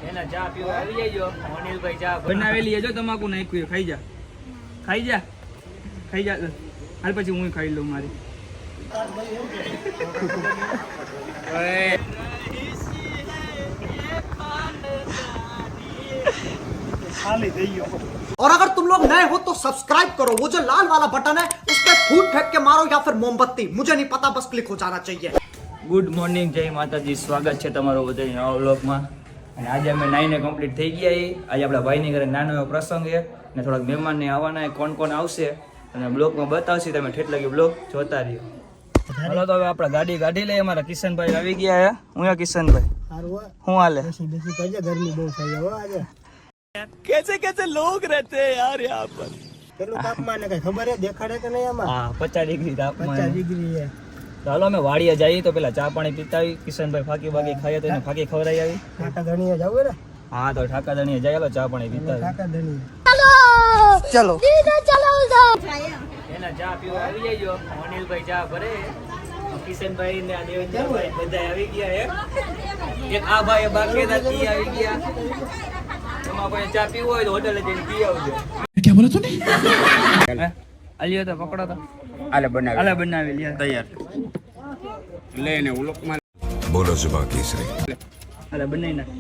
એના ચા પીવા આવી જજો અનિલભાઈ ચા બનાવેલી છે જો તમાકુ નાખ્યું ખાઈ જા ખાઈ જા ખાઈ જા હાલ પછી હું ખાઈ લઉં મારી और अगर तुम लोग नए हो तो सब्सक्राइब करो वो जो लाल वाला बटन है उस पर फूट फेंक के मारो या फिर मोमबत्ती मुझे नहीं पता बस क्लिक हो जाना चाहिए। ગુડ મોર્નિંગ જય માતાજી સ્વાગત છે તમારું બધાનું નવા વ્લોગમાં અને આજે અમે નાઈને કમ્પ્લીટ થઈ ગયા છીએ આજે આપણા ભાઈની ઘરે નાનો એવો પ્રસંગ છે અને થોડાક મહેમાનને આવવાના કોણ કોણ આવશે અને બ્લોગમાં બતાવશે તમે ઠેઠ લગી બ્લોગ જોતા રહ્યો હાલો તો હવે આપણે ગાડી લઈએ અમારા કિશનભાઈ આવી ગયા છે હું કિશનભાઈ હું હાલે गर्मी बहुत है आज कैसे लोग रहते हैं यार यहाँ पर કેટલું તાપમાન કઈ ખબર હે દેખાડે કે નહીં આમાં હા 50 ડિગ્રી તાપમાન 50 ડિગ્રી છે ચાલો અમે વાડીએ જઈએ તો પેલા ચા પાણી પીતા આવી કિશનભાઈ ફાકી બાકી ખાઈએ તો એને ફાકી ખવડાવી આવી ઠાકા ધણીએ જાવ ને હા તો ઠાકા ધણીએ જઈએ ચા પાણી પીતા આવી ઠાકા ધણીએ चलो એના ચા પીવા આવી જજો અનિલભાઈ ચા ભરે કિશનભાઈ ને દેવેન્દ્રભાઈ બધા આવી ગયા છે એક આ ભાઈ બાકી હતા ઈ આવી ગયા તમારે કોઈ ચા પીવો હોય તો હોટલે જઈને પી આવજો क्या बोला तूने આલ્યો તો પકડો તો આલે બનાવી લ્યો તૈયાર લઈને ઉલોકમાં बोलो जुबा केसरी આલે બનાવી નાખ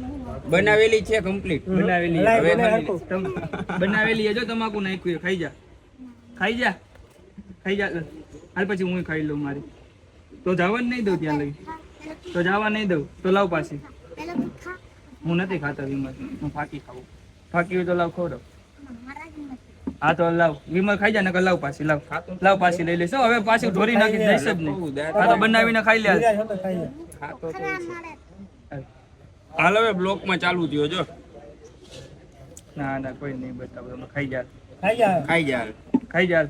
બનાવેલી છે કમ્પ્લીટ બનાવેલી હવે બનાવેલી છે જો તમાકુ નાખ્યું ખાઈ જા હાલ પછી હું ખાઈ લઉં મારી તો જવા નહીં દઉં ત્યાં લઈ તો જવા નહીં દઉં તો લાવ પાછી હું નથી ખાતો વિમલ હું ફાકી ખાવું ફાકી હોય તો લાવ ખવડાવ હા તો લાવ વિમલ ખાઈ જા ને લાવ પાછી લાવ પાછી લઈ લઈશ હવે પાછી ઢોરી નાખી દઈશ જ નહીં હા તો બનાવીને ખાઈ લે હાલ હવે બ્લોકમાં ચાલુ થયો જો ના કોઈ નહીં બતાવો તમે ખાઈ જા ખાઈ જા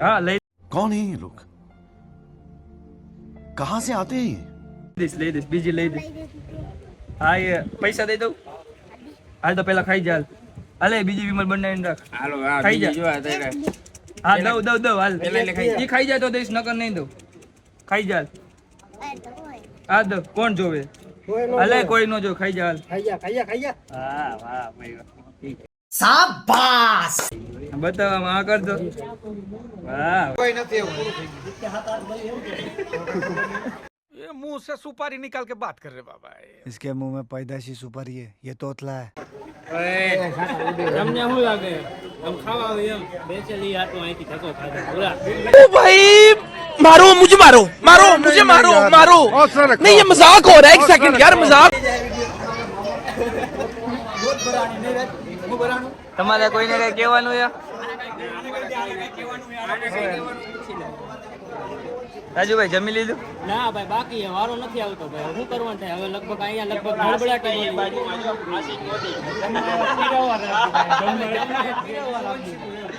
હા લઈ कौन है ये लोग कहाँ से आते हैं ये લઈ દઈશ બીજી લઈ દઈશ હા એ પૈસા દઈ દઉં હાલ તો પેલા ખાઈ જા હાલે બીજી વિમલ બનાવીને રાખ હાલો ખાઈ જા. જો અત્યારે હા દઉં હાલ પેલા એને ખાઈ જા. ઈ ખાઈ જાય તો દઈશ નકર નહીં દઉં ખાઈ જા હા દઉં કોણ જોવે હાલે કોઈ નો જો ખાઈ જા હાલ ખાઈ હા વાહ ભાઈ વાહ ઠીક છે. શાબાશ બતાવવામાં આ કર દો વાહ ये मुंह से सुपारी निकाल के बात कर रहे बाबा इसके मुंह में पैदाशी सुपारी है ये तोतला है તમને શું લાગે આમ ખાવા આવે એમ બેચેલી હાથો અહીંથી થતો ખાધો પૂરા ओ भाई मारो मुझे मारो नहीं ये मजाक हो रहा है एक सेकंड यार मजाक તમારે કોઈને કઈ કહેવાનું છે રાજુભાઈ જમી લીધું ના ભાઈ બાકી છે વારો નથી આવતો ભાઈ શું કરવાનું થાય હવે લગભગ અહીંયા ગડબડાટી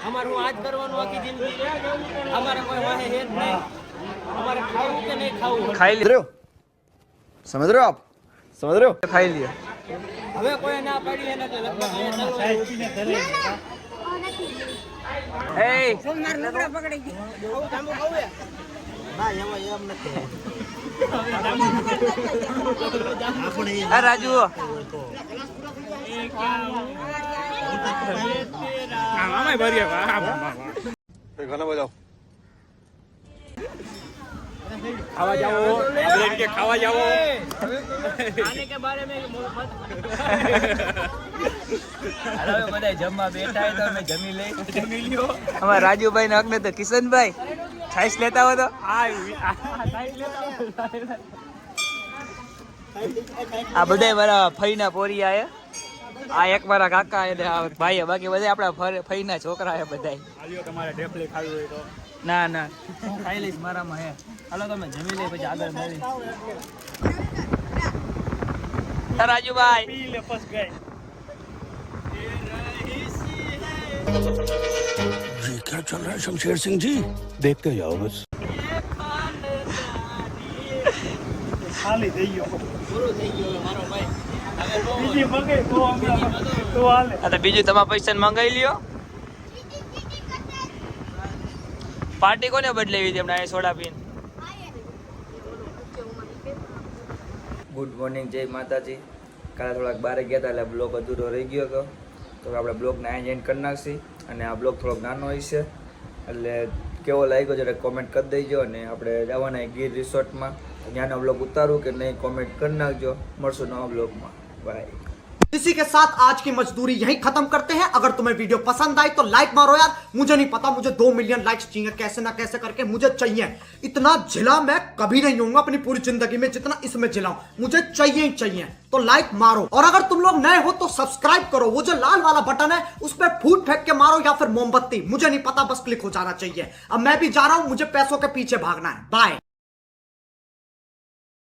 અમારે હું આજ કરવાનું આખી જિંદગી અમારે કોઈ વાહે હેત નહીં અમારે ખાવું કે નહીં ખાવું ખાઈ લ્યો समझ रहे हो आप समझ रहे हो ખાઈ લ્યો હવે કોઈ ના પાડી એને તો લગભગ એ આ રાજુ गाना बजाओ ખાવા જાઓ આપણે કે ખાવા જાઓ આને કે બારે મેં હવે બધા જમવા બેઠા તો અમે જમી લ્યો અમારા રાજુભાઈ ને અગ્ને તો કિશનભાઈ છાઈસ લેતા હો તો આ બધા મારા ફઈના પોરિયા છે આ એક મારા કાકા અને આ ભાઈ બાકી બધા આપણા ફઈના છોકરા છે બધા તમારે ઢેફલી ખાવી હોય તો ના હું ખાઈ લઈશ મારામાં હે હાલો તમે જમી લઈ પછી આગળ મળી રાજુભાઈ પી લે ફસ ગઈ ये क्या चल रहा है शमशेर सिंह जी देखते जाओ बस ખાલી થઈ ગયો પૂરું થઈ ગયું મારો ભાઈ બીજી મગે તો હાલે આ તો બીજું તમારા પૈસા મંગાવી લ્યો પાર્ટી કોને બદલાવી હતી હમણાં સોડા પીને ગુડ મોર્નિંગ, જય માતાજી. કાલે થોડાક બહાર ગયા હતા એટલે બ્લોગ અધૂરો રહી ગયો હતો, તો આપણે બ્લોગને અહીં એન્ડ કરી નાખશી. અને આ બ્લોગ થોડોક નાનો હોય છે એટલે કેવો લાગ્યો જરા કોમેન્ટ કરી દેજો. અને આપણે જવાના ગીર રિસોર્ટમાં, ત્યાંનો બ્લોગ ઉતારું કે નહીં કોમેન્ટ કરી નાખજો. મળશું નવા બ્લોગમાં. બાય. इसी के साथ आज की मजदूरी यहीं खत्म करते हैं. अगर तुम्हें वीडियो पसंद आई तो लाइक मारो यार. मुझे नहीं पता, मुझे 2 मिलियन लाइक्स चाहिए कैसे ना कैसे करके, मुझे चाहिए. इतना झिला मैं कभी नहीं होऊंगा अपनी पूरी जिंदगी में जितना इसमें झिला हूं. मुझे चाहिए ही चाहिए. तो लाइक मारो. और अगर तुम लोग नए हो तो सब्सक्राइब करो. वो जो लाल वाला बटन है उस पर फूट फेंक के मारो या फिर मोमबत्ती, मुझे नहीं पता, बस क्लिक हो जाना चाहिए. अब मैं भी जा रहा हूं, मुझे पैसों के पीछे भागना है. बाय.